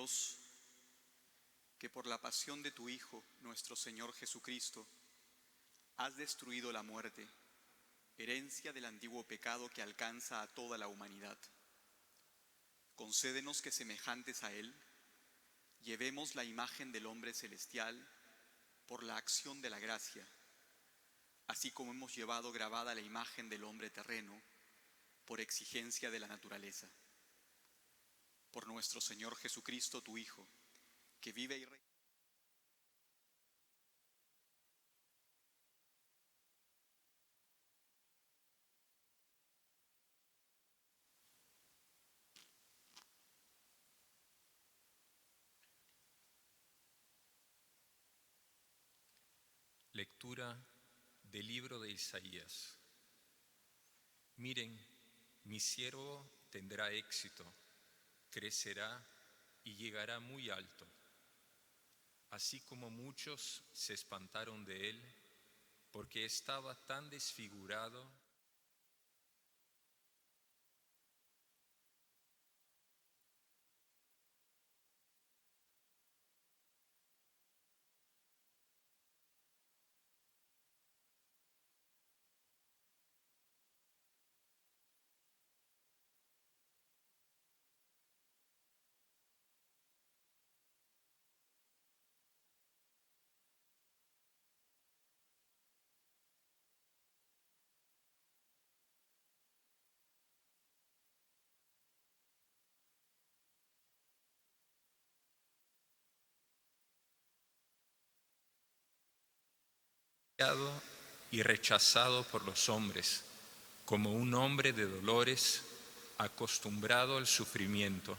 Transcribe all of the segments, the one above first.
Dios, que por la pasión de tu Hijo, nuestro Señor Jesucristo, has destruido la muerte, herencia del antiguo pecado que alcanza a toda la humanidad. Concédenos que, semejantes a Él, llevemos la imagen del hombre celestial por la acción de la gracia, así como hemos llevado grabada la imagen del hombre terreno por exigencia de la naturaleza. Por nuestro Señor Jesucristo, tu Hijo, que vive y reina. Lectura del libro de Isaías. Miren, mi siervo tendrá éxito, crecerá y llegará muy alto. Así como muchos se espantaron de él, porque estaba tan desfigurado, y rechazado por los hombres, como un hombre de dolores, acostumbrado al sufrimiento,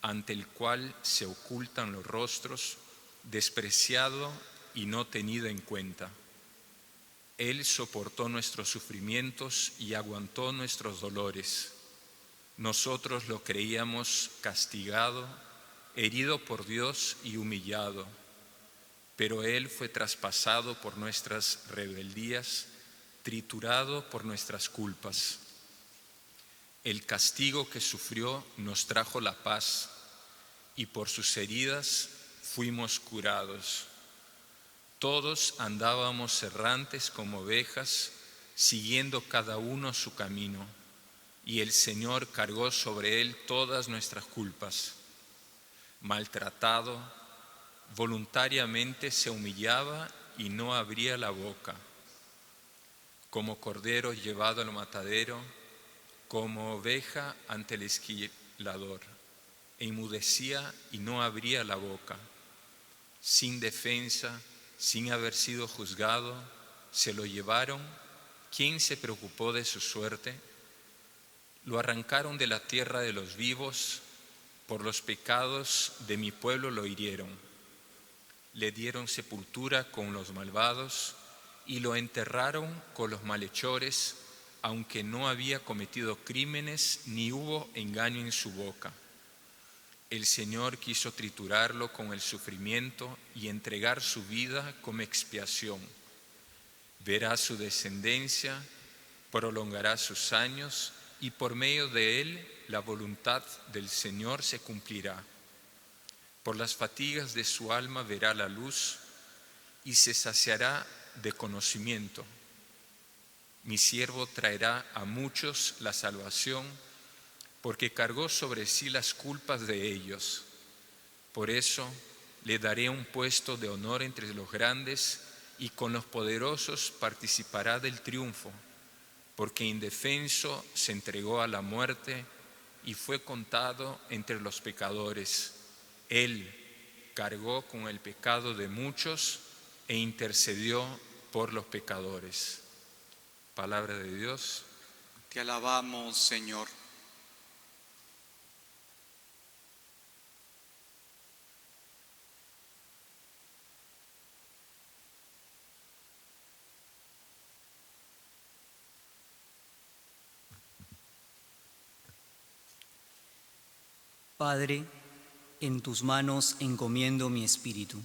ante el cual se ocultan los rostros, despreciado y no tenido en cuenta. Él soportó nuestros sufrimientos y aguantó nuestros dolores. Nosotros lo creíamos castigado, herido por Dios y humillado, pero Él fue traspasado por nuestras rebeldías, triturado por nuestras culpas. El castigo que sufrió nos trajo la paz, y por sus heridas fuimos curados. Todos andábamos errantes como ovejas, siguiendo cada uno su camino, y el Señor cargó sobre él todas nuestras culpas. Maltratado, voluntariamente se humillaba y no abría la boca. Como cordero llevado al matadero, como oveja ante el esquilador, enmudecía y no abría la boca. Sin defensa, sin haber sido juzgado, se lo llevaron. ¿Quién se preocupó de su suerte? Lo arrancaron de la tierra de los vivos, por los pecados de mi pueblo lo hirieron. Le dieron sepultura con los malvados y lo enterraron con los malhechores, aunque no había cometido crímenes ni hubo engaño en su boca. El Señor quiso triturarlo con el sufrimiento y entregar su vida como expiación. Verá su descendencia, prolongará sus años y por medio de él la voluntad del Señor se cumplirá. Por las fatigas de su alma verá la luz y se saciará de conocimiento. Mi siervo traerá a muchos la salvación, porque cargó sobre sí las culpas de ellos. Por eso le daré un puesto de honor entre los grandes, y con los poderosos participará del triunfo, porque indefenso se entregó a la muerte y fue contado entre los pecadores. Él cargó con el pecado de muchos e intercedió por los pecadores. Palabra de Dios. Te alabamos, Señor. Padre, en tus manos encomiendo mi espíritu.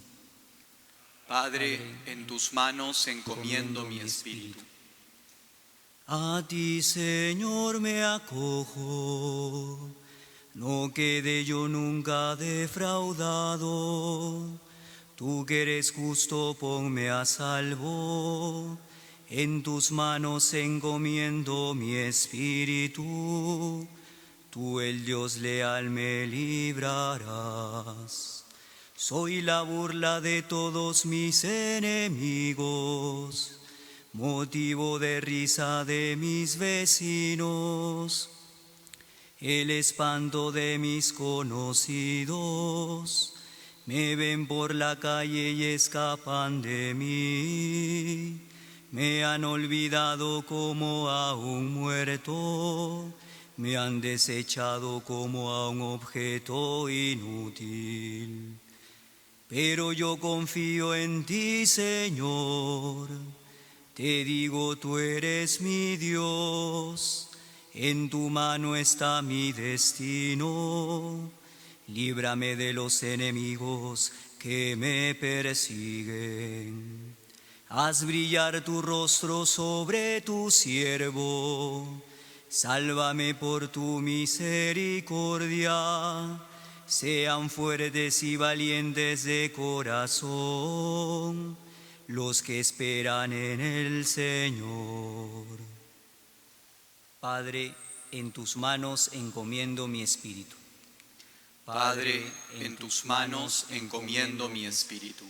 Padre, en tus manos encomiendo mi espíritu. A ti, Señor, me acojo. no quede yo nunca defraudado. Tú que eres justo, ponme a salvo. En tus manos encomiendo mi espíritu. Tú, el Dios leal, me librarás. Soy la burla de todos mis enemigos, motivo de risa de mis vecinos, el espanto de mis conocidos. Me ven por la calle y escapan de mí. Me han olvidado como a un muerto. Me han desechado como a un objeto inútil. Pero yo confío en ti, Señor. Te digo, tú eres mi Dios. En tu mano está mi destino. Líbrame de los enemigos que me persiguen. Haz brillar tu rostro sobre tu siervo. Sálvame por tu misericordia. Sean fuertes y valientes de corazón los que esperan en el Señor. Padre, en tus manos encomiendo mi espíritu. Padre, en tus manos encomiendo mi espíritu.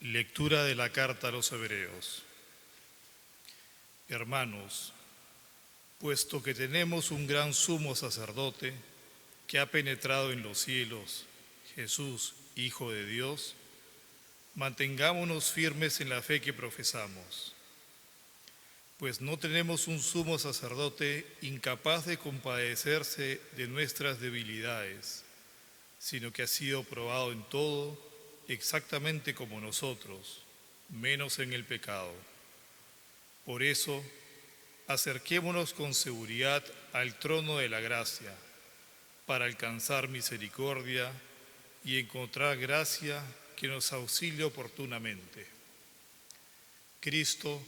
Lectura de la carta a los Hebreos. Hermanos, puesto que tenemos un gran sumo sacerdote que ha penetrado en los cielos, Jesús, Hijo de Dios, mantengámonos firmes en la fe que profesamos. Pues no tenemos un sumo sacerdote incapaz de compadecerse de nuestras debilidades, sino que ha sido probado en todo, exactamente como nosotros, menos en el pecado. Por eso, acerquémonos con seguridad al trono de la gracia, para alcanzar misericordia y encontrar gracia que nos auxilie oportunamente. Cristo,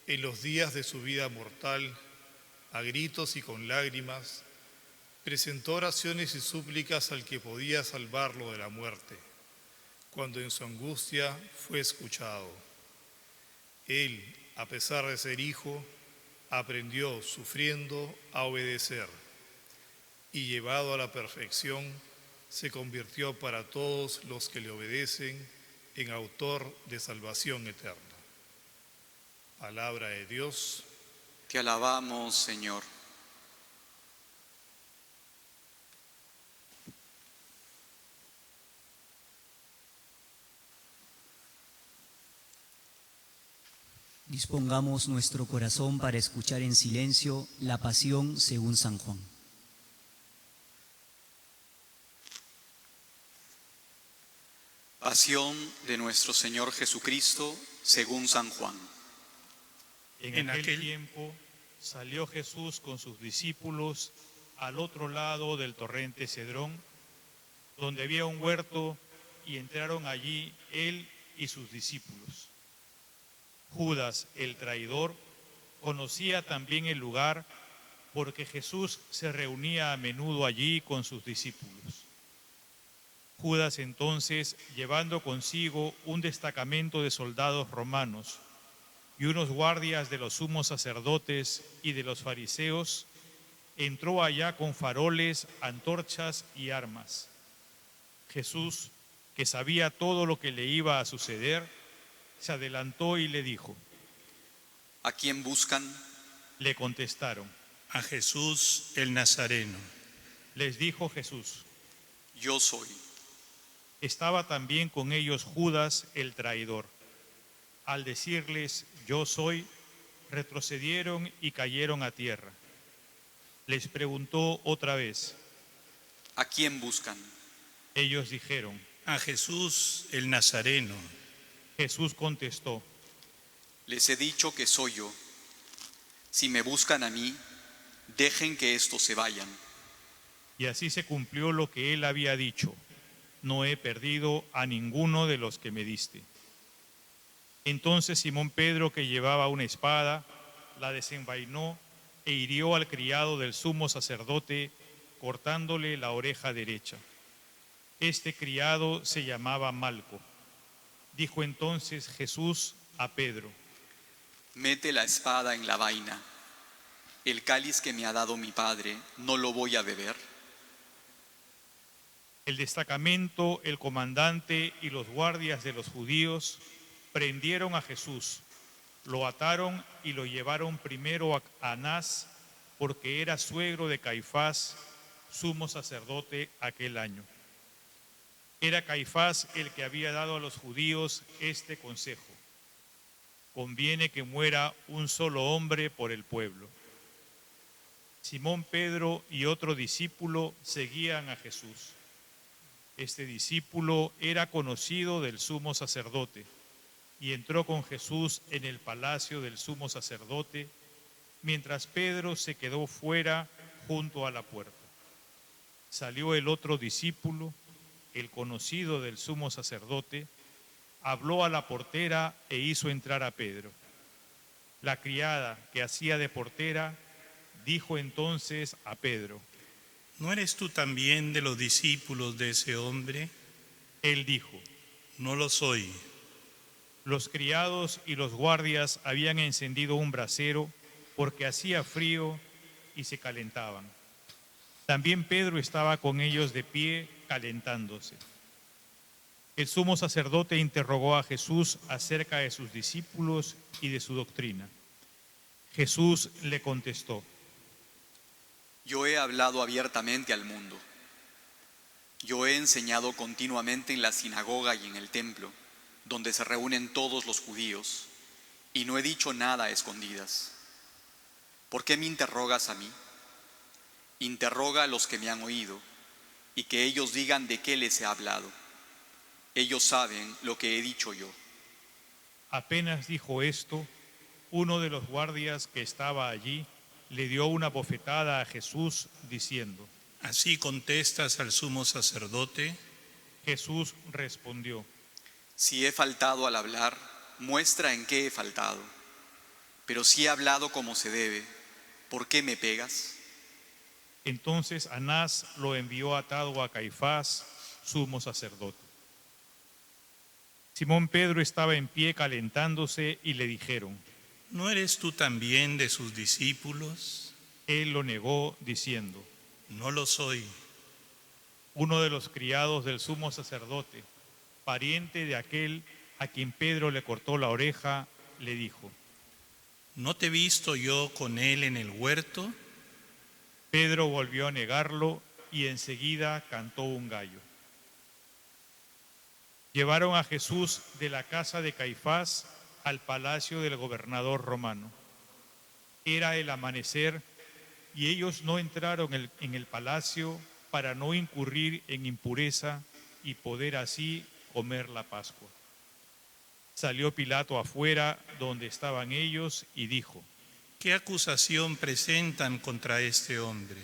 en los días de su vida mortal, a gritos y con lágrimas, presentó oraciones y súplicas al que podía salvarlo de la muerte, cuando en su angustia fue escuchado. Él, a pesar de ser hijo, aprendió, sufriendo, a obedecer, y llevado a la perfección, se convirtió para todos los que le obedecen en autor de salvación eterna. Palabra de Dios. Te alabamos, Señor. Dispongamos nuestro corazón para escuchar en silencio la pasión según San Juan. Pasión de nuestro Señor Jesucristo según San Juan. En aquel tiempo salió Jesús con sus discípulos al otro lado del torrente Cedrón, donde había un huerto, y entraron allí él y sus discípulos. Judas, el traidor, conocía también el lugar porque Jesús se reunía a menudo allí con sus discípulos. Judas entonces, llevando consigo un destacamento de soldados romanos y unos guardias de los sumos sacerdotes y de los fariseos, entró allá con faroles, antorchas y armas. Jesús, que sabía todo lo que le iba a suceder, se adelantó y le dijo: ¿A quién buscan? Le contestaron. A Jesús el Nazareno. Les dijo Jesús: Yo soy. Estaba también con ellos Judas el traidor. Al decirles: yo soy, retrocedieron y cayeron a tierra. Les preguntó otra vez: ¿A quién buscan? Ellos dijeron: A Jesús el Nazareno. Jesús contestó: Les he dicho que soy yo. Si me buscan a mí, dejen que estos se vayan. Y así se cumplió lo que él había dicho: no he perdido a ninguno de los que me diste. Entonces Simón Pedro, que llevaba una espada, la desenvainó e hirió al criado del sumo sacerdote, cortándole la oreja derecha. Este criado se llamaba Malco. Dijo entonces Jesús a Pedro: Mete la espada en la vaina. El cáliz que me ha dado mi Padre, ¿no lo voy a beber? El destacamento, el comandante y los guardias de los judíos prendieron a Jesús, lo ataron y lo llevaron primero a Anás, porque era suegro de Caifás, sumo sacerdote aquel año. Era Caifás el que había dado a los judíos este consejo: conviene que muera un solo hombre por el pueblo. Simón Pedro y otro discípulo seguían a Jesús. Este discípulo era conocido del sumo sacerdote y entró con Jesús en el palacio del sumo sacerdote, mientras Pedro se quedó fuera junto a la puerta. Salió el otro discípulo, el conocido del sumo sacerdote, habló a la portera e hizo entrar a Pedro. La criada que hacía de portera dijo entonces a Pedro: ¿No eres tú también de los discípulos de ese hombre? Él dijo: No lo soy. los criados y los guardias habían encendido un brasero porque hacía frío y se calentaban. También Pedro estaba con ellos de pie calentándose. El sumo sacerdote interrogó a Jesús acerca de sus discípulos y de su doctrina. Jesús le contestó: Yo he hablado abiertamente al mundo. Yo he enseñado continuamente en la sinagoga y en el templo, donde se reúnen todos los judíos, y no he dicho nada a escondidas. ¿Por qué me interrogas a mí? Interroga a los que me han oído, y que ellos digan de qué les he hablado. Ellos saben lo que he dicho yo. Apenas dijo esto, uno de los guardias que estaba allí le dio una bofetada a Jesús diciendo: ¿Así contestas al sumo sacerdote? Jesús respondió: Si he faltado al hablar, muestra en qué he faltado. Pero si he hablado como se debe, ¿por qué me pegas? Entonces Anás lo envió atado a Caifás, sumo sacerdote. Simón Pedro estaba en pie calentándose y le dijeron: ¿No eres tú también de sus discípulos? Él lo negó diciendo: No lo soy. uno de los criados del sumo sacerdote, pariente de aquel a quien Pedro le cortó la oreja, le dijo: ¿No te he visto yo con él en el huerto? Pedro volvió a negarlo y enseguida cantó un gallo. Llevaron a Jesús de la casa de Caifás al palacio del gobernador romano. Era el amanecer y ellos no entraron en el palacio para no incurrir en impureza y poder así comer la Pascua. Salió Pilato afuera donde estaban ellos y dijo: ¿Qué acusación presentan contra este hombre?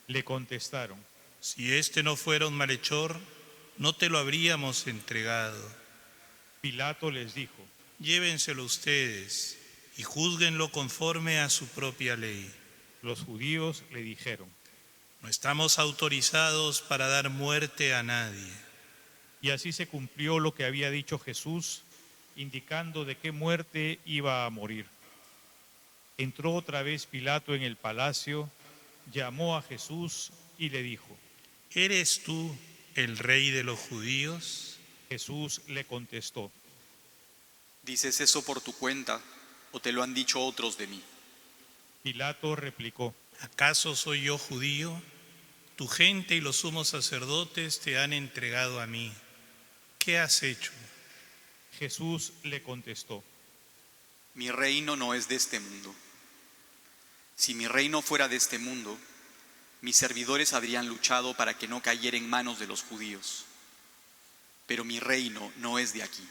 Le contestaron: Si este no fuera un malhechor, no te lo habríamos entregado. Pilato les dijo: Llévenselo ustedes y júzguenlo conforme a su propia ley. Los judíos le dijeron: No estamos autorizados para dar muerte a nadie. Y así se cumplió lo que había dicho Jesús, indicando de qué muerte iba a morir. Entró otra vez Pilato en el palacio, llamó a Jesús y le dijo: ¿Eres tú el rey de los judíos? Jesús le contestó: ¿Dices eso por tu cuenta o te lo han dicho otros de mí? Pilato replicó: ¿Acaso soy yo judío? Tu gente y los sumos sacerdotes te han entregado a mí. ¿Qué has hecho? Jesús le contestó: Mi reino no es de este mundo. Si mi reino fuera de este mundo, mis servidores habrían luchado para que no cayera en manos de los judíos. Pero mi reino no es de aquí.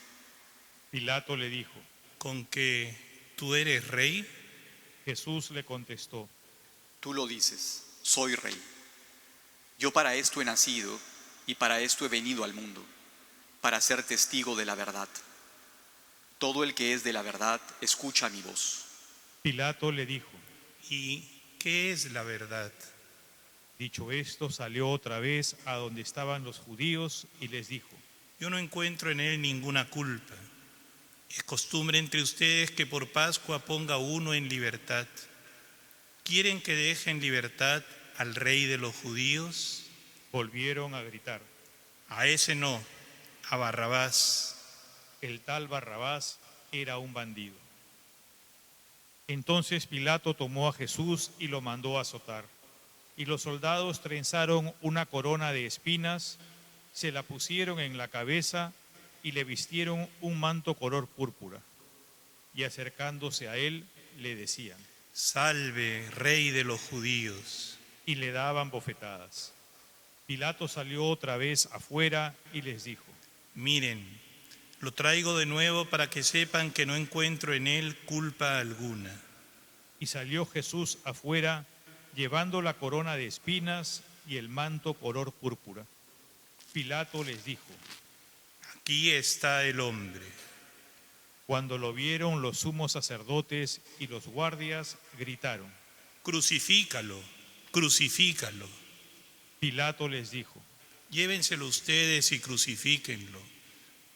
Pilato le dijo: ¿Con que tú eres rey? Jesús le contestó: Tú lo dices, soy rey. Yo para esto he nacido y para esto he venido al mundo, para ser testigo de la verdad. Todo el que es de la verdad escucha mi voz. Pilato le dijo. ¿Y qué es la verdad? Dicho esto, salió otra vez a donde estaban los judíos y les dijo: Yo no encuentro en él ninguna culpa. Es costumbre entre ustedes que por Pascua ponga uno en libertad. ¿Quieren que deje en libertad al rey de los judíos? Volvieron a gritar. A ese no, a Barrabás. El tal Barrabás era un bandido. Entonces Pilato tomó a Jesús y lo mandó a azotar. Y los soldados trenzaron una corona de espinas, se la pusieron en la cabeza y le vistieron un manto color púrpura. Y acercándose a él, le decían: Salve, rey de los judíos. Y le daban bofetadas. Pilato salió otra vez afuera y les dijo: Miren, lo traigo de nuevo para que sepan que no encuentro en él culpa alguna. Y salió Jesús afuera, llevando la corona de espinas y el manto color púrpura. Pilato les dijo: Aquí está el hombre. Cuando lo vieron los sumos sacerdotes y los guardias, gritaron: Crucifícalo, crucifícalo. Pilato les dijo: Llévenselo ustedes y crucifíquenlo,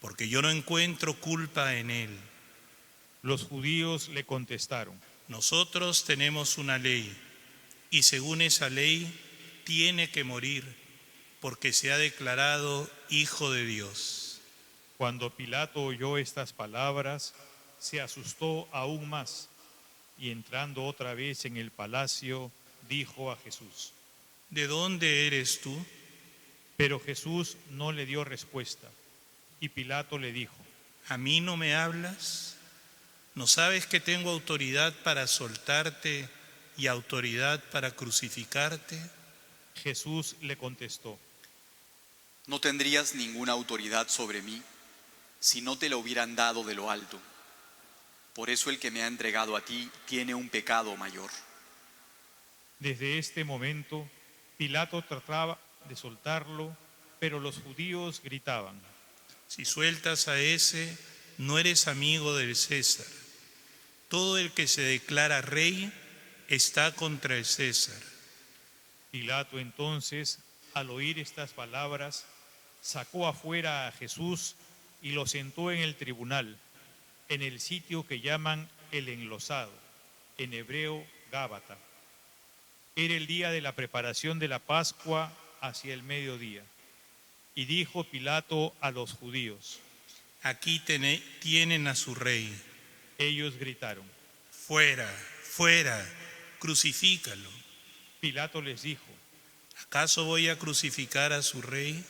porque yo no encuentro culpa en él. Los judíos le contestaron: Nosotros tenemos una ley, y según esa ley tiene que morir, porque se ha declarado Hijo de Dios. Cuando Pilato oyó estas palabras, se asustó aún más, y entrando otra vez en el palacio, dijo a Jesús: ¿De dónde eres tú? Pero Jesús no le dio respuesta, y Pilato le dijo: ¿A mí no me hablas? ¿No sabes que tengo autoridad para soltarte y autoridad para crucificarte? Jesús le contestó: No tendrías ninguna autoridad sobre mí si no te la hubieran dado de lo alto. Por eso el que me ha entregado a ti tiene un pecado mayor. Desde este momento, Pilato trataba de soltarlo, pero los judíos gritaban: Si sueltas a ese, no eres amigo del César. Todo el que se declara rey está contra el César. Pilato entonces, al oír estas palabras, sacó afuera a Jesús y lo sentó en el tribunal, en el sitio que llaman el enlosado, en hebreo Gábata. Era el día de la preparación de la Pascua hacia el mediodía. Y dijo Pilato a los judíos: Aquí tienen a su rey. Ellos gritaron: Fuera, fuera, crucifícalo. Pilato les dijo: ¿Acaso voy a crucificar a su rey?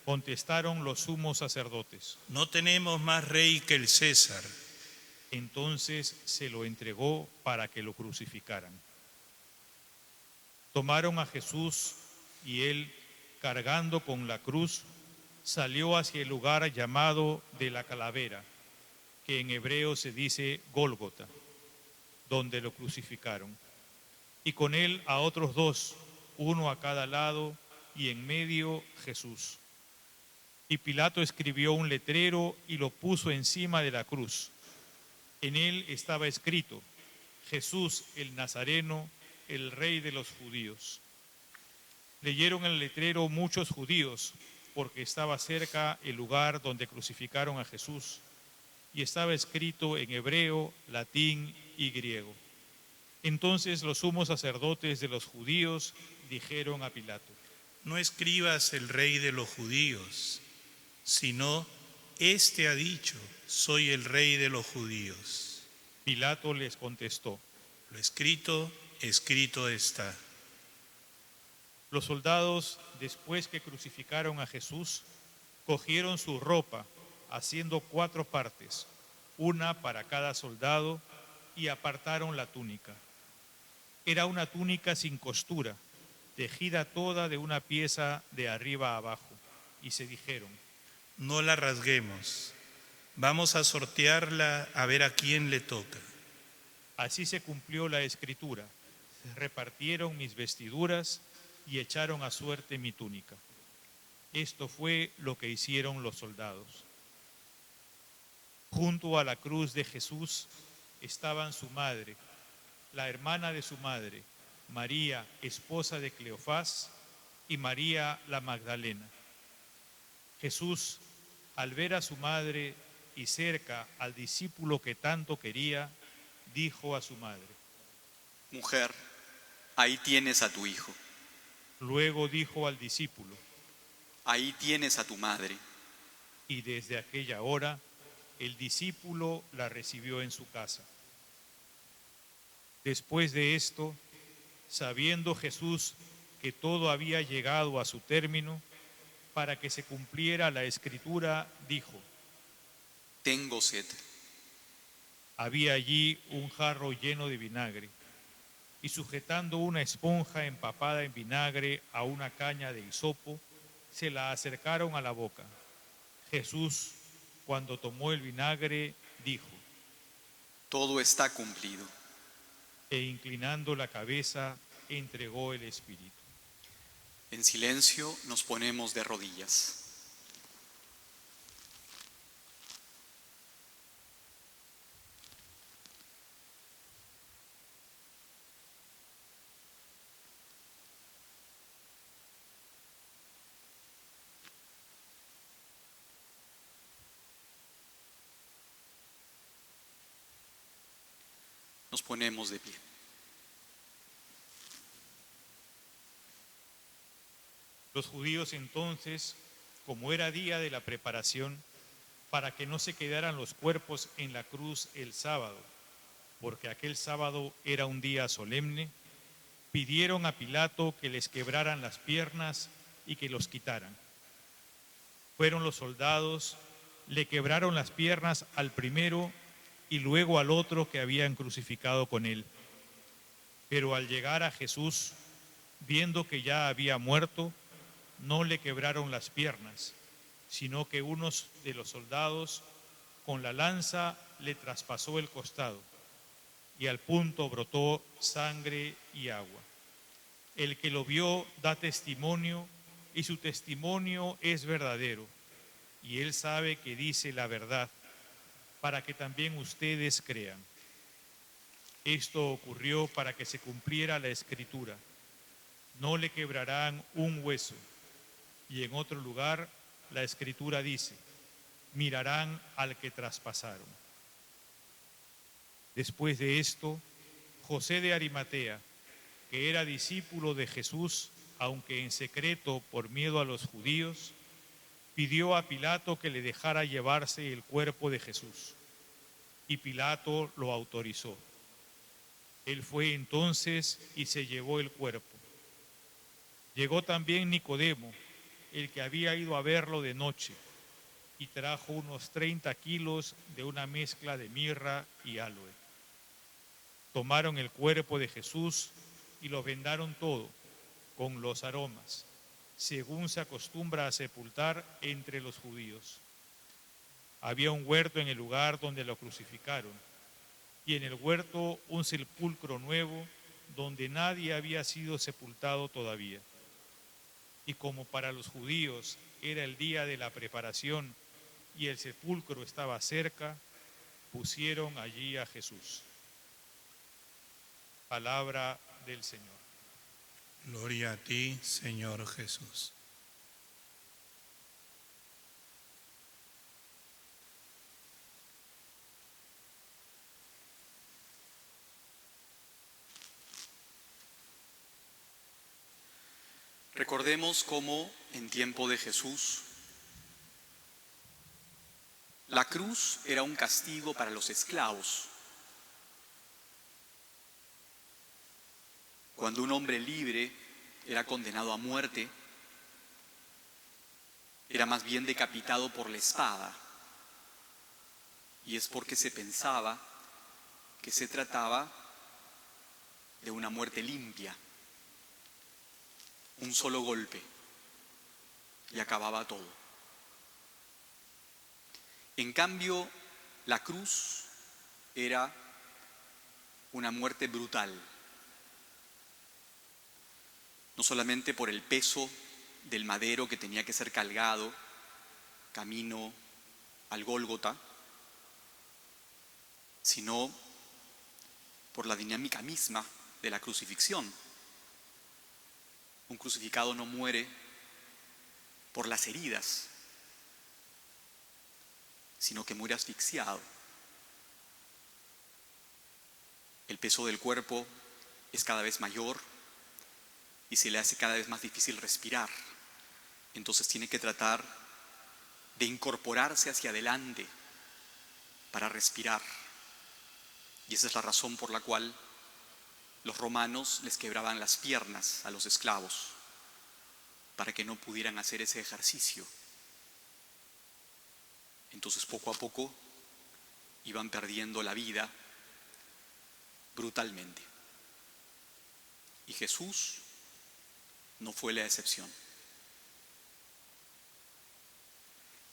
Contestaron los sumos sacerdotes: No tenemos más rey que el César. Entonces se lo entregó para que lo crucificaran. Tomaron a Jesús y él, cargando con la cruz, salió hacia el lugar llamado de la calavera, que en hebreo se dice Gólgota, donde lo crucificaron. Y con él a otros dos, uno a cada lado, y en medio Jesús. Y Pilato escribió un letrero y lo puso encima de la cruz. En él estaba escrito: Jesús el Nazareno, el Rey de los judíos. Leyeron el letrero muchos judíos, porque estaba cerca el lugar donde crucificaron a Jesús, y estaba escrito en hebreo, latín y griego. Entonces los sumos sacerdotes de los judíos dijeron a Pilato: No escribas el rey de los judíos, sino este ha dicho: soy el rey de los judíos. Pilato les contestó: Lo escrito, escrito está. Los soldados, después que crucificaron a Jesús, cogieron su ropa, haciendo 4 partes, una para cada soldado, y apartaron la túnica. Era una túnica sin costura, tejida toda de una pieza de arriba a abajo, y se dijeron: No la rasguemos, vamos a sortearla a ver a quién le toca. Así se cumplió la escritura: repartieron mis vestiduras y echaron a suerte mi túnica. Esto fue lo que hicieron los soldados. Junto a la cruz de Jesús estaban su madre, la hermana de su madre, María, esposa de Cleofás, y María la Magdalena. Jesús, al ver a su madre y cerca al discípulo que tanto quería, dijo a su madre: Mujer, ahí tienes a tu hijo. Luego dijo al discípulo: Ahí tienes a tu madre. Y desde aquella hora el discípulo la recibió en su casa. Después de esto, sabiendo Jesús que todo había llegado a su término, para que se cumpliera la Escritura, dijo: Tengo sed. Había allí un jarro lleno de vinagre, y sujetando una esponja empapada en vinagre a una caña de hisopo, se la acercaron a la boca. Jesús, cuando tomó el vinagre, dijo: Todo está cumplido. E inclinando la cabeza, entregó el espíritu. En silencio nos ponemos de rodillas. Nos ponemos de pie. Los judíos entonces, como era día de la preparación, para que no se quedaran los cuerpos en la cruz el sábado, porque aquel sábado era un día solemne, pidieron a Pilato que les quebraran las piernas y que los quitaran. Fueron los soldados, le quebraron las piernas al primero y luego al otro que habían crucificado con él. Pero al llegar a Jesús, viendo que ya había muerto, no le quebraron las piernas, sino que unos de los soldados con la lanza le traspasó el costado, y al punto brotó sangre y agua. El que lo vio da testimonio, y su testimonio es verdadero, y él sabe que dice la verdad, para que también ustedes crean. Esto ocurrió para que se cumpliera la Escritura: no le quebrarán un hueso. Y en otro lugar la Escritura dice: mirarán al que traspasaron. Después de esto, José de Arimatea, que era discípulo de Jesús, aunque en secreto por miedo a los judíos, pidió a Pilato que le dejara llevarse el cuerpo de Jesús. Y Pilato lo autorizó. Él fue entonces y se llevó el cuerpo. Llegó también Nicodemo, el que había ido a verlo de noche, y trajo unos 30 kilos de una mezcla de mirra y aloe. Tomaron el cuerpo de Jesús y lo vendaron todo con los aromas, según se acostumbra a sepultar entre los judíos. Había un huerto en el lugar donde lo crucificaron, y en el huerto un sepulcro nuevo donde nadie había sido sepultado todavía. Y como para los judíos era el día de la preparación y el sepulcro estaba cerca, pusieron allí a Jesús. Palabra del Señor. Gloria a ti, Señor Jesús. Recordemos cómo en tiempo de Jesús la cruz era un castigo para los esclavos. Cuando un hombre libre era condenado a muerte, era más bien decapitado por la espada. Y es porque se pensaba que se trataba de una muerte limpia. Un solo golpe y acababa todo. En cambio, la cruz era una muerte brutal, no solamente por el peso del madero que tenía que ser cargado camino al Gólgota, sino por la dinámica misma de la crucifixión. Un crucificado no muere por las heridas, sino que muere asfixiado. El peso del cuerpo es cada vez mayor y se le hace cada vez más difícil respirar. Entonces tiene que tratar de incorporarse hacia adelante para respirar. Y esa es la razón por la cual los romanos les quebraban las piernas a los esclavos, para que no pudieran hacer ese ejercicio. Entonces poco a poco iban perdiendo la vida brutalmente. Y Jesús no fue la excepción.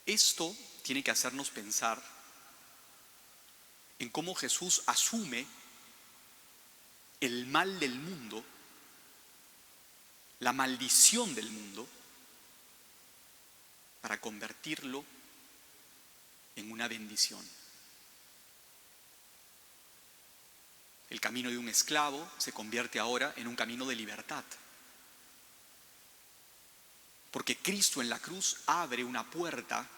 Esto tiene que hacernos pensar en cómo Jesús asume el mal del mundo, la maldición del mundo, para convertirlo en una bendición. El camino de un esclavo se convierte ahora en un camino de libertad. Porque Cristo en la cruz abre una puerta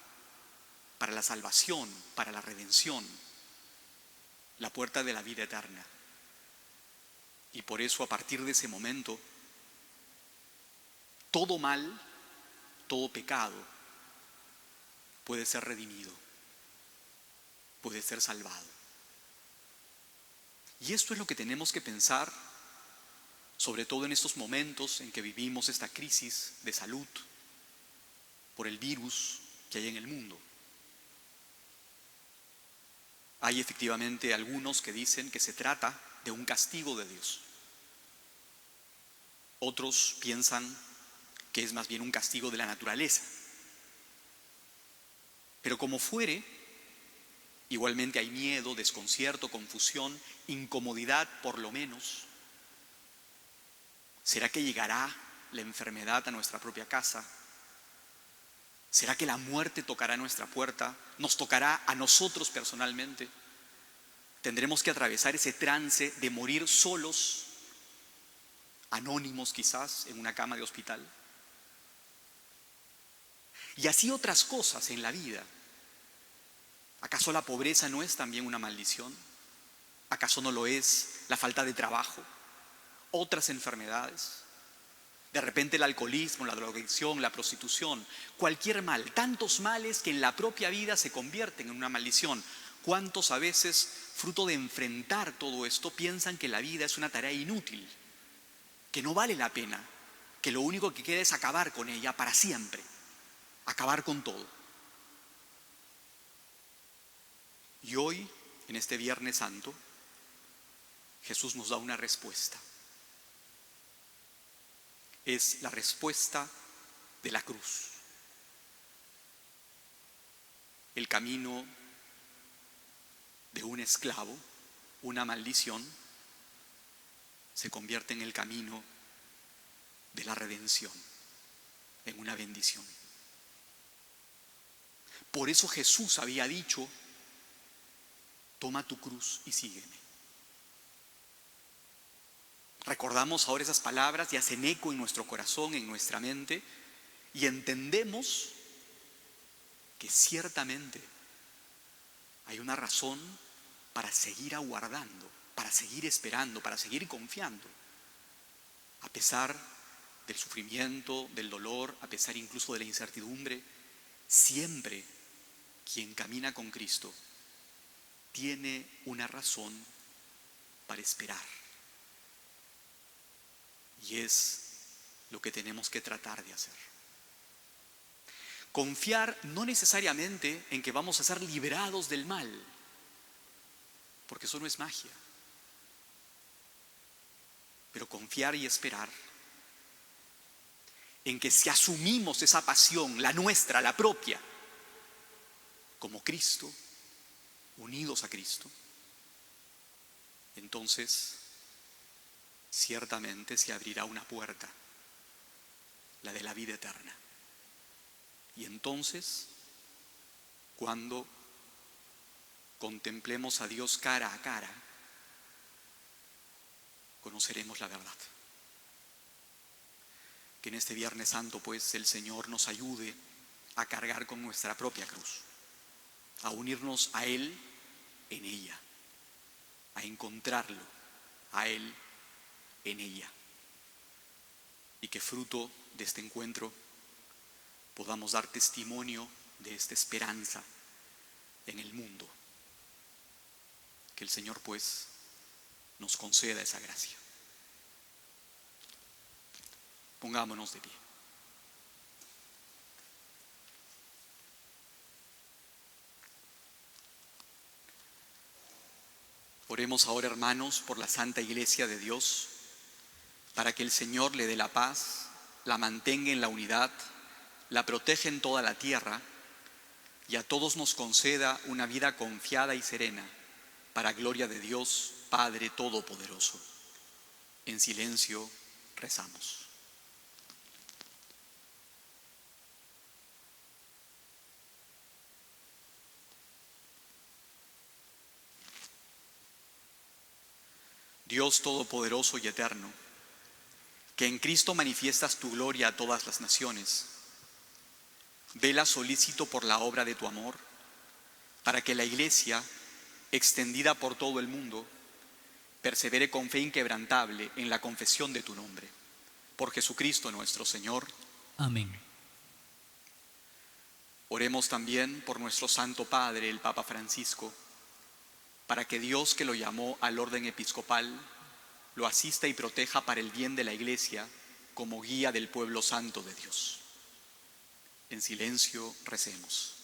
para la salvación, para la redención, la puerta de la vida eterna. Y por eso a partir de ese momento, todo mal, todo pecado puede ser redimido, puede ser salvado. Y esto es lo que tenemos que pensar, sobre todo en estos momentos en que vivimos esta crisis de salud por el virus que hay en el mundo. Hay efectivamente algunos que dicen que se trata de un castigo de Dios. Otros piensan que es más bien un castigo de la naturaleza. Pero como fuere, igualmente hay miedo, desconcierto, confusión, incomodidad por lo menos. ¿Será que llegará la enfermedad a nuestra propia casa? ¿Será que la muerte tocará nuestra puerta? ¿Nos tocará a nosotros personalmente? ¿Tendremos que atravesar ese trance de morir solos, anónimos quizás, en una cama de hospital? Y así otras cosas en la vida. ¿Acaso la pobreza no es también una maldición? ¿Acaso no lo es la falta de trabajo? ¿Otras enfermedades? De repente el alcoholismo, la drogadicción, la prostitución, cualquier mal, tantos males que en la propia vida se convierten en una maldición. ¿Cuántos a veces, fruto de enfrentar todo esto, piensan que la vida es una tarea inútil, que no vale la pena, que lo único que queda es acabar con ella para siempre, acabar con todo? Y hoy, en este Viernes Santo, Jesús nos da una respuesta. Es la respuesta de la cruz. El camino de un esclavo, una maldición, se convierte en el camino de la redención, en una bendición. Por eso Jesús había dicho: toma tu cruz y sígueme. Recordamos ahora esas palabras y hacen eco en nuestro corazón, en nuestra mente, y entendemos que ciertamente hay una razón para seguir aguardando, para seguir esperando, para seguir confiando, a pesar del sufrimiento, del dolor, a pesar incluso de la incertidumbre. Siempre quien camina con Cristo tiene una razón para esperar. Y es lo que tenemos que tratar de hacer. Confiar no necesariamente en que vamos a ser liberados del mal, porque eso no es magia. Pero confiar y esperar en que si asumimos esa pasión, la nuestra, la propia, como Cristo, unidos a Cristo, entonces ciertamente se abrirá una puerta la de la vida eterna. Y entonces, cuando contemplemos a Dios cara a cara, conoceremos la verdad. Que en este Viernes Santo, pues, el Señor nos ayude a cargar con nuestra propia cruz, a unirnos a Él en ella, a encontrarlo a Él en ella. Y que fruto de este encuentro podamos dar testimonio de esta esperanza en el mundo. Que el Señor, pues, nos conceda esa gracia. Pongámonos de pie. Oremos ahora, hermanos, por la Santa Iglesia de Dios, para que el Señor le dé la paz, la mantenga en la unidad, la proteja en toda la tierra y a todos nos conceda una vida confiada y serena, para gloria de Dios, Padre Todopoderoso. En silencio rezamos. Dios Todopoderoso y Eterno, que en Cristo manifiestas tu gloria a todas las naciones, vela solícito por la obra de tu amor, para que la Iglesia, extendida por todo el mundo, persevere con fe inquebrantable en la confesión de tu nombre. Por Jesucristo nuestro Señor. Amén. Oremos también por nuestro Santo Padre, el Papa Francisco, para que Dios, que lo llamó al orden episcopal, lo asista y proteja para el bien de la Iglesia como guía del pueblo santo de Dios. En silencio recemos.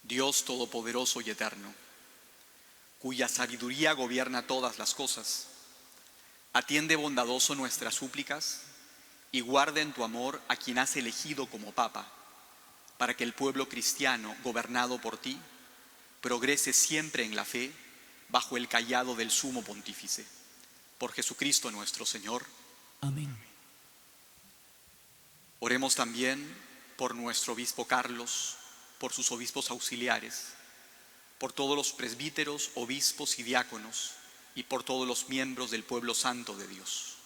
Dios Todopoderoso y Eterno, cuya sabiduría gobierna todas las cosas, atiende bondadoso nuestras súplicas y guarda en tu amor a quien has elegido como Papa, para que el pueblo cristiano, gobernado por ti, progrese siempre en la fe bajo el cayado del Sumo Pontífice. Por Jesucristo nuestro Señor. Amén. Oremos también por nuestro obispo Carlos, por sus obispos auxiliares, por todos los presbíteros, obispos y diáconos, y por todos los miembros del pueblo santo de Dios.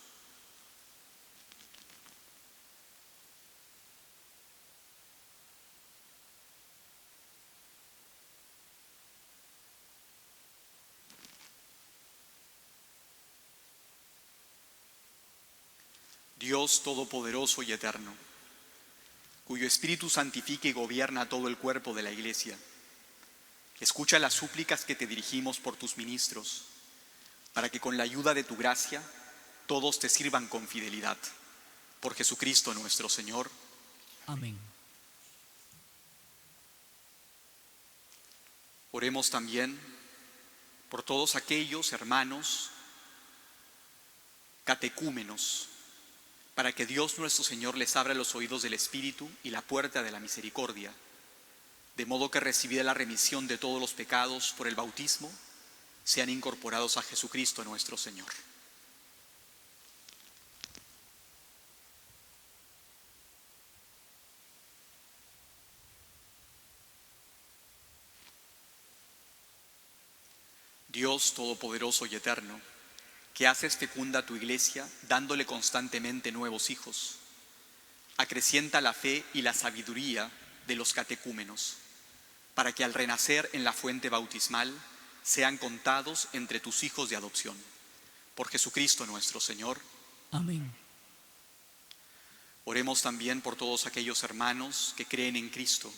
Dios Todopoderoso y Eterno, cuyo Espíritu santifica y gobierna todo el cuerpo de la Iglesia, escucha las súplicas que te dirigimos por tus ministros, para que con la ayuda de tu gracia todos te sirvan con fidelidad. Por Jesucristo nuestro Señor. Amén. Oremos también por todos aquellos hermanos catecúmenos, para que Dios nuestro Señor les abra los oídos del Espíritu y la puerta de la misericordia, de modo que recibida la remisión de todos los pecados por el bautismo, sean incorporados a Jesucristo nuestro Señor. Dios Todopoderoso y Eterno, que haces fecunda tu Iglesia, dándole constantemente nuevos hijos, acrecienta la fe y la sabiduría de los catecúmenos, para que al renacer en la fuente bautismal sean contados entre tus hijos de adopción. Por Jesucristo nuestro Señor. Amén. Oremos también por todos aquellos hermanos que creen en Cristo,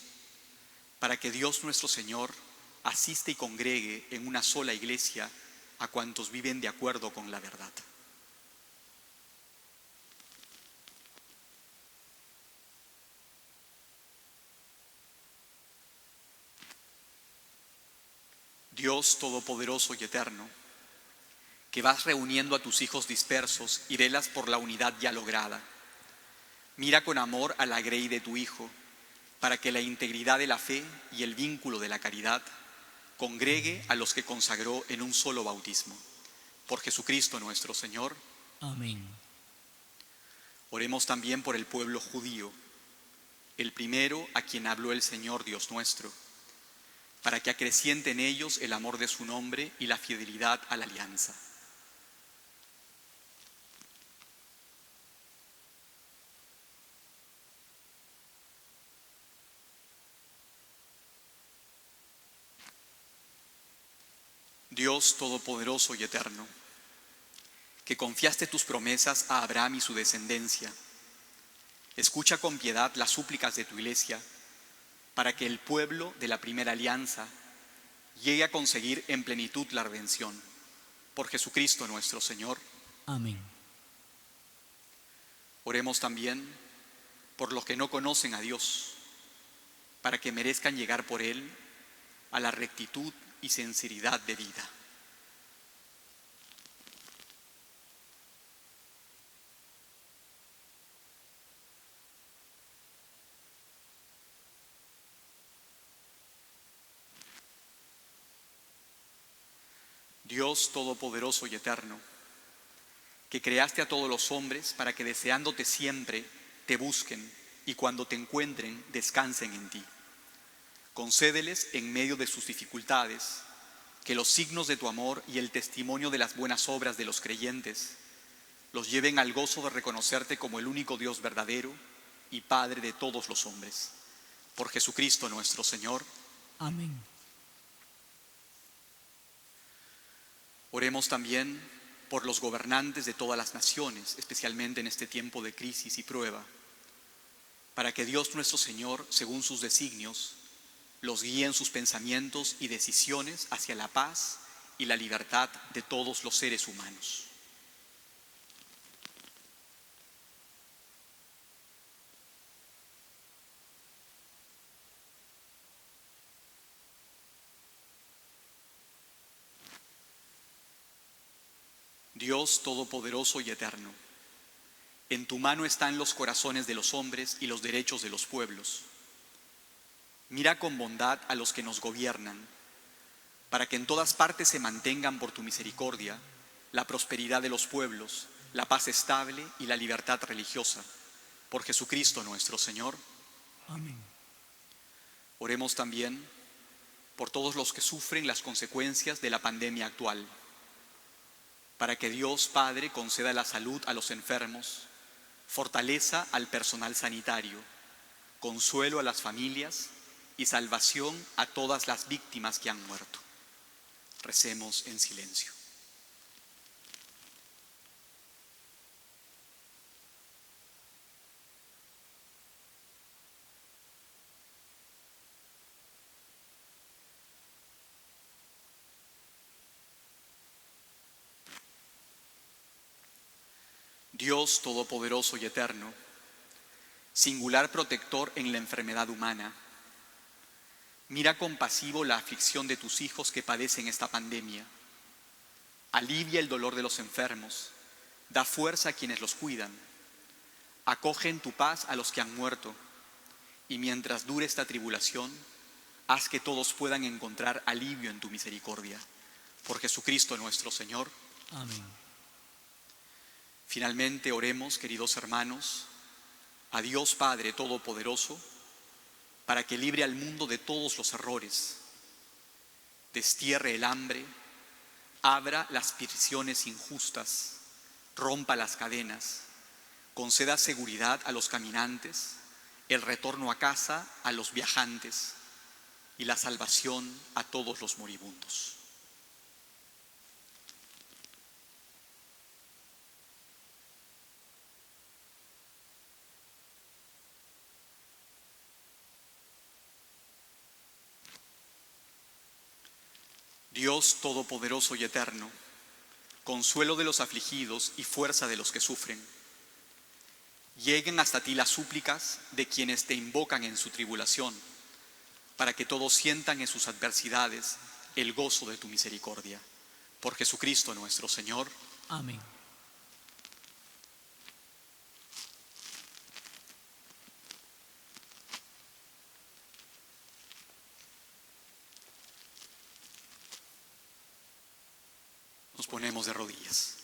para que Dios nuestro Señor asiste y congregue en una sola Iglesia a cuantos viven de acuerdo con la verdad. Dios Todopoderoso y Eterno, que vas reuniendo a tus hijos dispersos y velas por la unidad ya lograda, mira con amor a la grey de tu Hijo para que la integridad de la fe y el vínculo de la caridad congregue a los que consagró en un solo bautismo. Por Jesucristo nuestro Señor. Amén. Oremos también por el pueblo judío, el primero a quien habló el Señor Dios nuestro, para que acreciente en ellos el amor de su nombre y la fidelidad a la alianza. Dios Todopoderoso y Eterno, que confiaste tus promesas a Abraham y su descendencia, escucha con piedad las súplicas de tu Iglesia, para que el pueblo de la primera alianza llegue a conseguir en plenitud la redención. Por Jesucristo nuestro Señor. Amén. Oremos también por los que no conocen a Dios, para que merezcan llegar por Él a la rectitud y sinceridad de vida. Dios Todopoderoso y Eterno, que creaste a todos los hombres para que deseándote siempre te busquen y cuando te encuentren descansen en ti. Concédeles en medio de sus dificultades que los signos de tu amor y el testimonio de las buenas obras de los creyentes los lleven al gozo de reconocerte como el único Dios verdadero y Padre de todos los hombres. Por Jesucristo nuestro Señor. Amén. Oremos también por los gobernantes de todas las naciones, especialmente en este tiempo de crisis y prueba, para que Dios nuestro Señor, según sus designios, los guíe en sus pensamientos y decisiones hacia la paz y la libertad de todos los seres humanos. Dios Todopoderoso y Eterno, en tu mano están los corazones de los hombres y los derechos de los pueblos. Mira con bondad a los que nos gobiernan, para que en todas partes se mantengan por tu misericordia la prosperidad de los pueblos, la paz estable y la libertad religiosa. Por Jesucristo nuestro Señor. Amén. Oremos también por todos los que sufren las consecuencias de la pandemia actual, para que Dios Padre conceda la salud a los enfermos, fortaleza al personal sanitario, consuelo a las familias y salvación a todas las víctimas que han muerto. Recemos en silencio. Dios Todopoderoso y Eterno, singular protector en la enfermedad humana, mira compasivo la aflicción de tus hijos que padecen esta pandemia. Alivia el dolor de los enfermos, da fuerza a quienes los cuidan, acoge en tu paz a los que han muerto, y mientras dure esta tribulación, haz que todos puedan encontrar alivio en tu misericordia. Por Jesucristo nuestro Señor. Amén. Finalmente oremos, queridos hermanos, a Dios Padre Todopoderoso, para que libre al mundo de todos los errores, destierre el hambre, abra las prisiones injustas, rompa las cadenas, conceda seguridad a los caminantes, el retorno a casa a los viajantes y la salvación a todos los moribundos. Dios Todopoderoso y Eterno, consuelo de los afligidos y fuerza de los que sufren, lleguen hasta ti las súplicas de quienes te invocan en su tribulación, para que todos sientan en sus adversidades el gozo de tu misericordia. Por Jesucristo nuestro Señor. Amén. Nos ponemos de rodillas.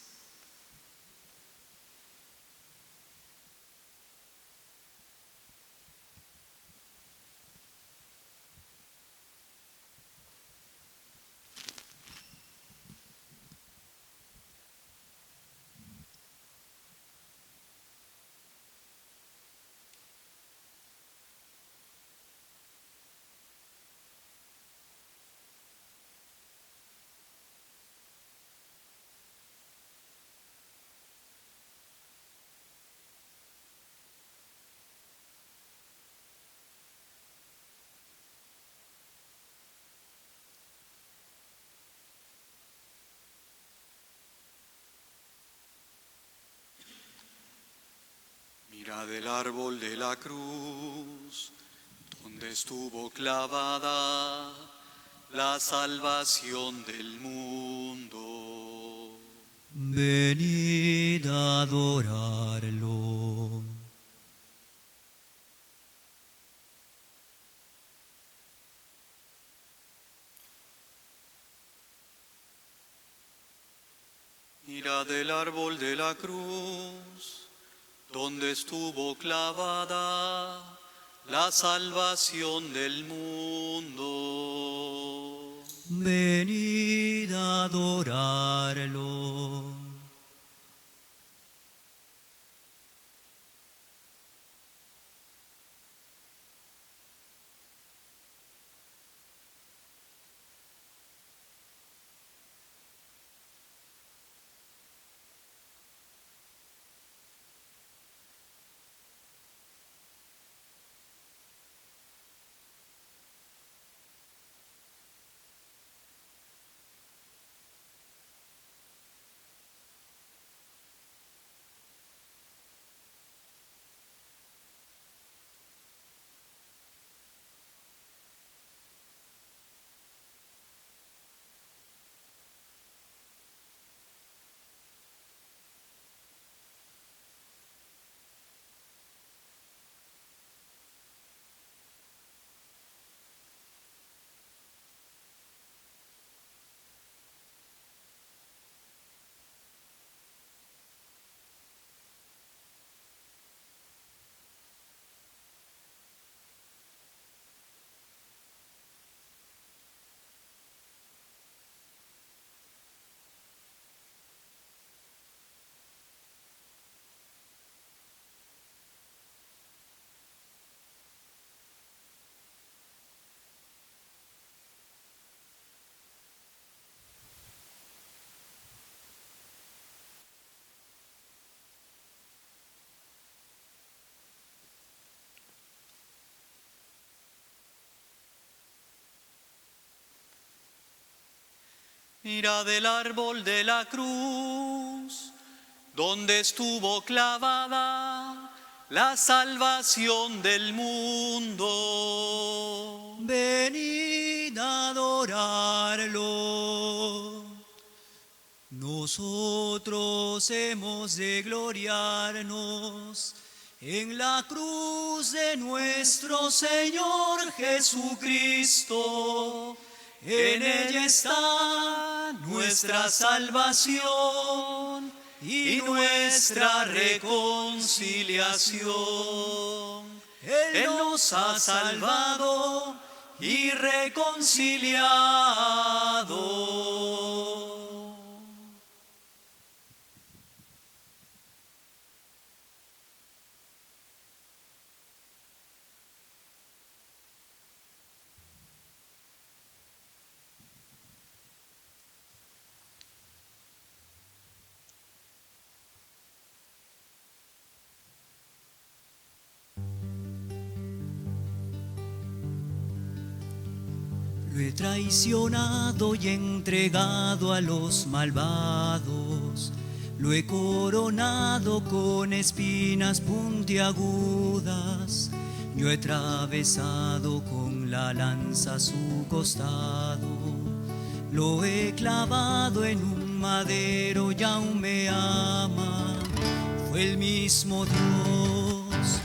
Mirad el árbol de la cruz, donde estuvo clavada la salvación del mundo. Venid a adorarlo. Mirad el árbol de la cruz, donde estuvo clavada la salvación del mundo. Venid a adorarlo. Mirad el árbol de la cruz, donde estuvo clavada la salvación del mundo. Venid a adorarlo. Nosotros hemos de gloriarnos en la cruz de nuestro Señor Jesucristo. En ella está nuestra salvación y nuestra reconciliación. Él nos ha salvado y reconciliado. Lo he traicionado y entregado a los malvados. Lo he coronado con espinas puntiagudas. Yo he atravesado con la lanza su costado. Lo he clavado en un madero y aún me ama. Fue el mismo Dios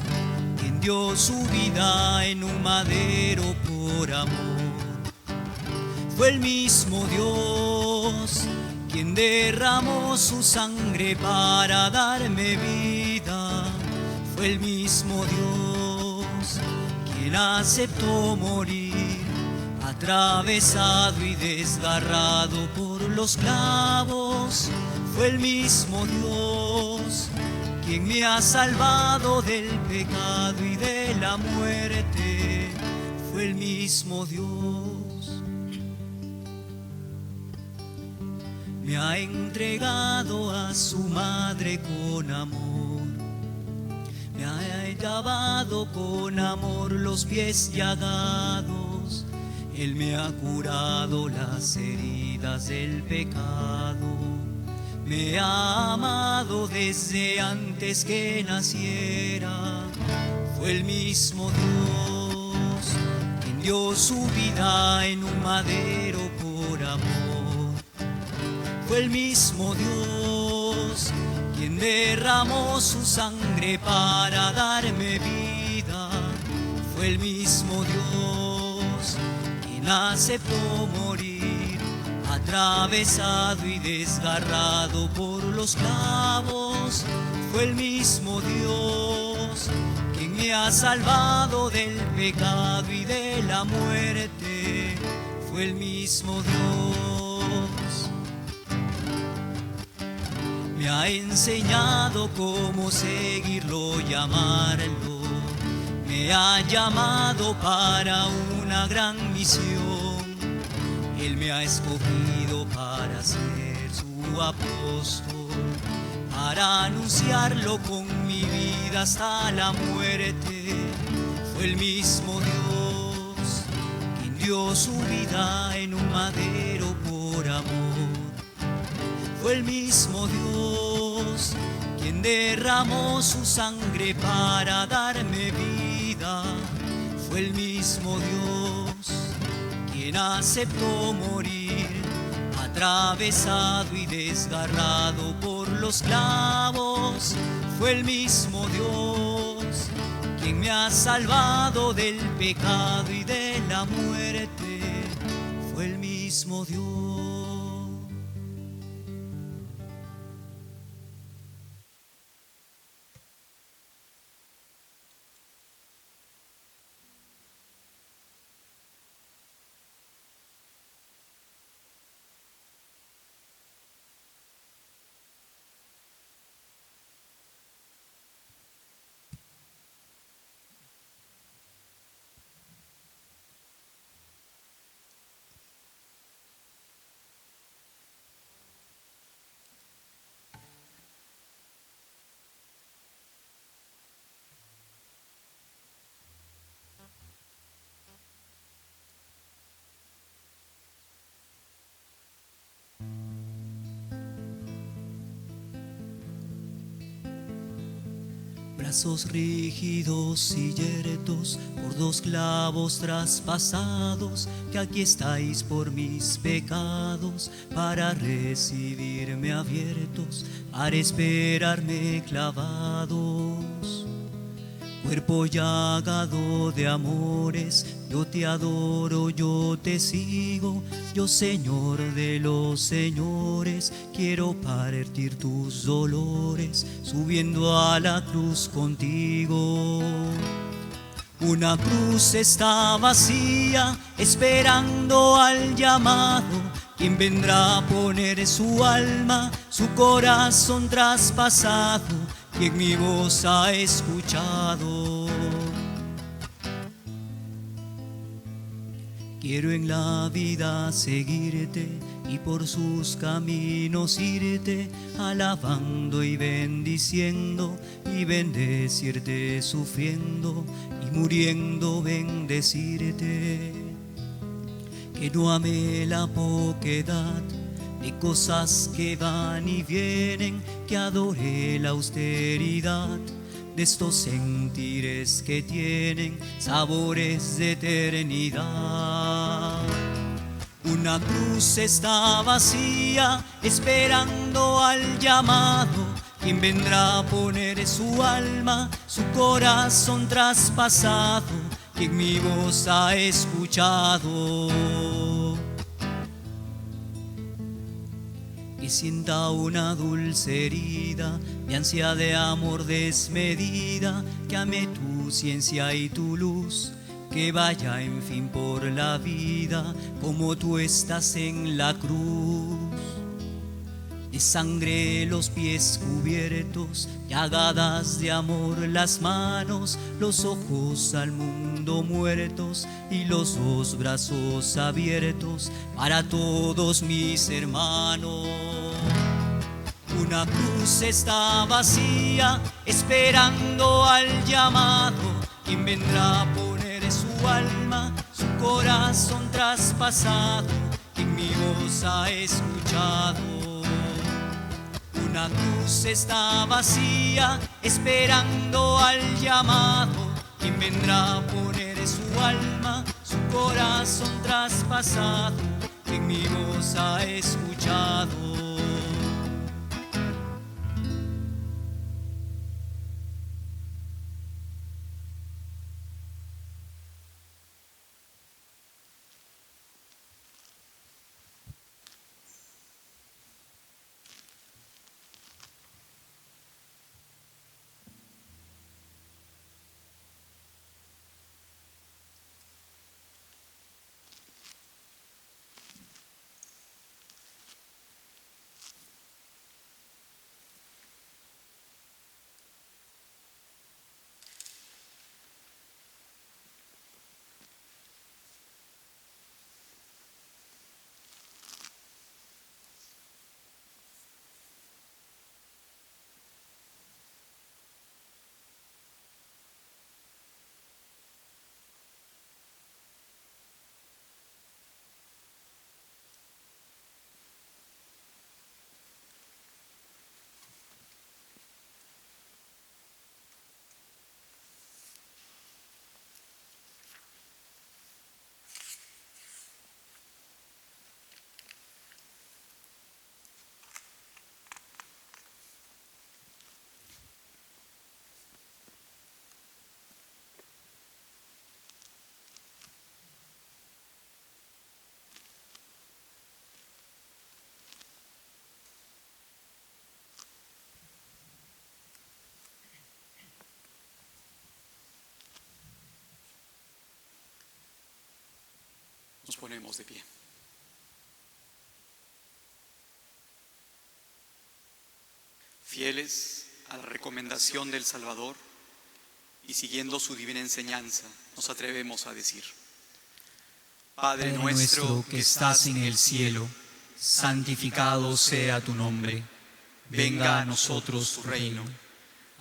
quien dio su vida en un madero por amor. Fue el mismo Dios quien derramó su sangre para darme vida. Fue el mismo Dios quien aceptó morir, atravesado y desgarrado por los clavos. Fue el mismo Dios quien me ha salvado del pecado y de la muerte. Fue el mismo Dios. Me ha entregado a su madre con amor. Me ha lavado con amor los pies llagados. Él me ha curado las heridas del pecado. Me ha amado desde antes que naciera. Fue el mismo Dios quien dio su vida en un madero por amor. Fue el mismo Dios quien derramó su sangre para darme vida. Fue el mismo Dios quien aceptó morir, atravesado y desgarrado por los clavos. Fue el mismo Dios quien me ha salvado del pecado y de la muerte. Fue el mismo Dios. Me ha enseñado cómo seguirlo y amarlo. Me ha llamado para una gran misión. Él me ha escogido para ser su apóstol, para anunciarlo con mi vida hasta la muerte. Fue el mismo Dios quien dio su vida en un madero por amor. Fue el mismo Dios quien derramó su sangre para darme vida. Fue el mismo Dios quien aceptó morir, atravesado y desgarrado por los clavos. Fue el mismo Dios quien me ha salvado del pecado y de la muerte. Fue el mismo Dios. Brazos rígidos y yertos por dos clavos traspasados, que aquí estáis por mis pecados, para recibirme abiertos, para esperarme clavados. Cuerpo llagado de amores, yo te adoro, yo te sigo, yo Señor de los señores, quiero partir tus dolores, subiendo a la cruz contigo. Una cruz está vacía, esperando al llamado, quien vendrá a poner su alma, su corazón traspasado, quien mi voz ha escuchado. Quiero en la vida seguirte y por sus caminos irte, alabando y bendiciendo, y bendecirte sufriendo y muriendo bendecirte. Que no amé la poquedad de cosas que van y vienen, que adoré la austeridad de estos sentires que tienen sabores de eternidad. Una cruz está vacía, esperando al llamado, quien vendrá a poner su alma, su corazón traspasado, quien mi voz ha escuchado. Que sienta una dulce herida de ansia de amor desmedida, que ame tu ciencia y tu luz, que vaya en fin por la vida como tú estás en la cruz. De sangre los pies cubiertos, llagadas de amor las manos, los ojos al mundo muertos y los dos brazos abiertos para todos mis hermanos. Una cruz está vacía, esperando al llamado, quien vendrá a poner su alma, su corazón traspasado, quien mi voz ha escuchado. Una cruz está vacía, esperando al llamado, quien vendrá a poner su alma, su corazón traspasado, quien mi voz ha escuchado. Nos ponemos de pie. Fieles a la recomendación del Salvador y siguiendo su divina enseñanza, nos atrevemos a decir: Padre nuestro que estás en el cielo, santificado sea tu nombre. Venga a nosotros tu reino.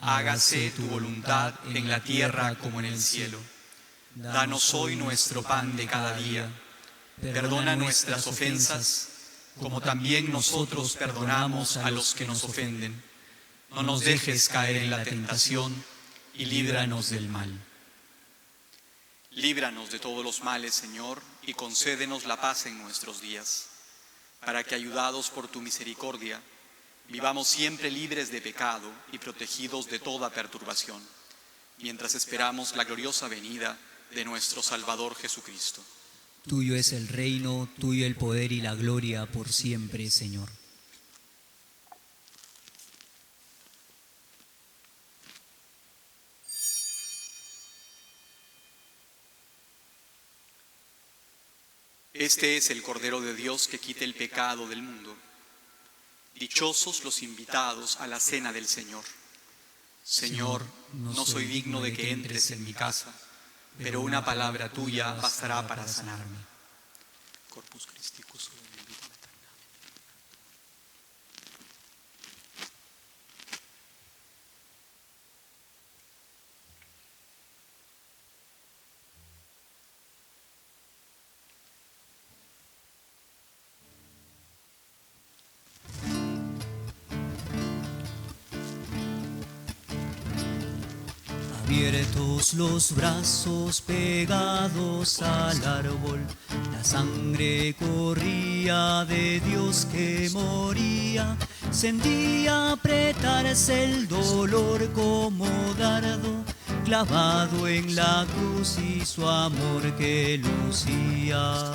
Hágase tu voluntad en la tierra como en el cielo. Danos hoy nuestro pan de cada día. Perdona nuestras ofensas, como también nosotros perdonamos a los que nos ofenden. No nos dejes caer en la tentación y líbranos del mal. Líbranos de todos los males, Señor, y concédenos la paz en nuestros días, para que, ayudados por tu misericordia, vivamos siempre libres de pecado y protegidos de toda perturbación, mientras esperamos la gloriosa venida de nuestro Salvador Jesucristo. Tuyo es el reino, tuyo el poder y la gloria por siempre, Señor. Este es el Cordero de Dios que quita el pecado del mundo. Dichosos los invitados a la cena del Señor. Señor, no soy digno de que entres en mi casa, pero una palabra tuya bastará para sanarme. Corpus Christi custodiam vitam aeternam. Abiertos los brazos pegados al árbol, la sangre corría de Dios que moría, sentía apretarse el dolor como dardo, clavado en la cruz y su amor que lucía.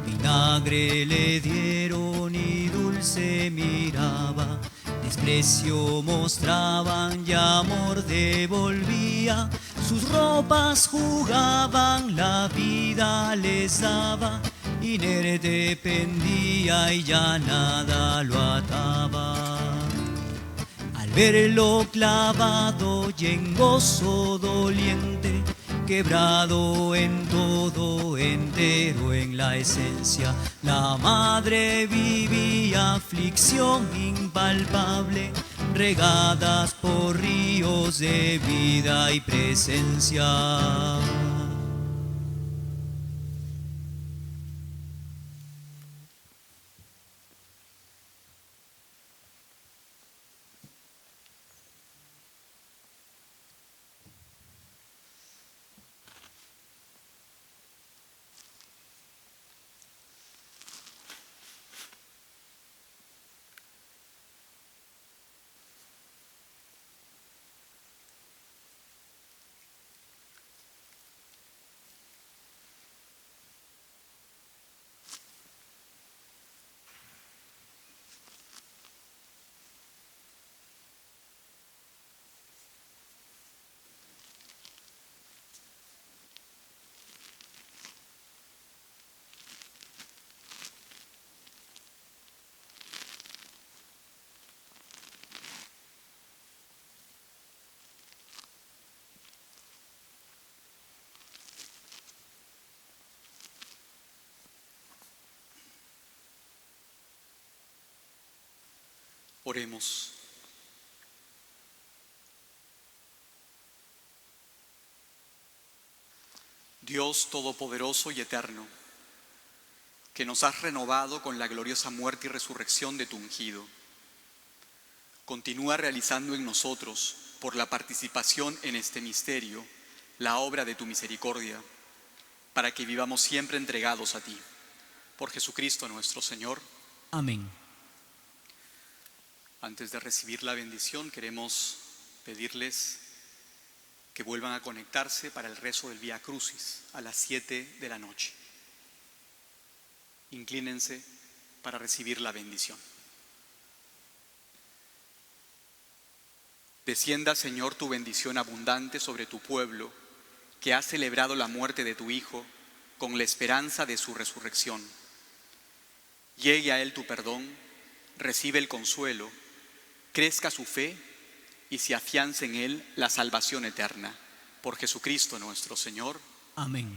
Vinagre le dieron y dulce se miraba, desprecio mostraban y amor devolvía. Sus ropas jugaban, la vida les daba, inerte pendía y ya nada lo ataba. Al verlo clavado y en gozo doliente, quebrado en todo, entero en la esencia, la madre vivía aflicción impalpable, regadas por ríos de vida y presencia. Oremos. Dios Todopoderoso y Eterno, que nos has renovado con la gloriosa muerte y resurrección de tu ungido, continúa realizando en nosotros, por la participación en este misterio, la obra de tu misericordia, para que vivamos siempre entregados a ti. Por Jesucristo nuestro Señor. Amén. Antes de recibir la bendición, queremos pedirles que vuelvan a conectarse para el rezo del Vía Crucis a las 7 de la noche. Inclínense para recibir la bendición. Descienda, Señor, tu bendición abundante sobre tu pueblo, que ha celebrado la muerte de tu Hijo con la esperanza de su resurrección. Llegue a él tu perdón, recibe el consuelo, crezca su fe y se afiance en él la salvación eterna. Por Jesucristo nuestro Señor. Amén.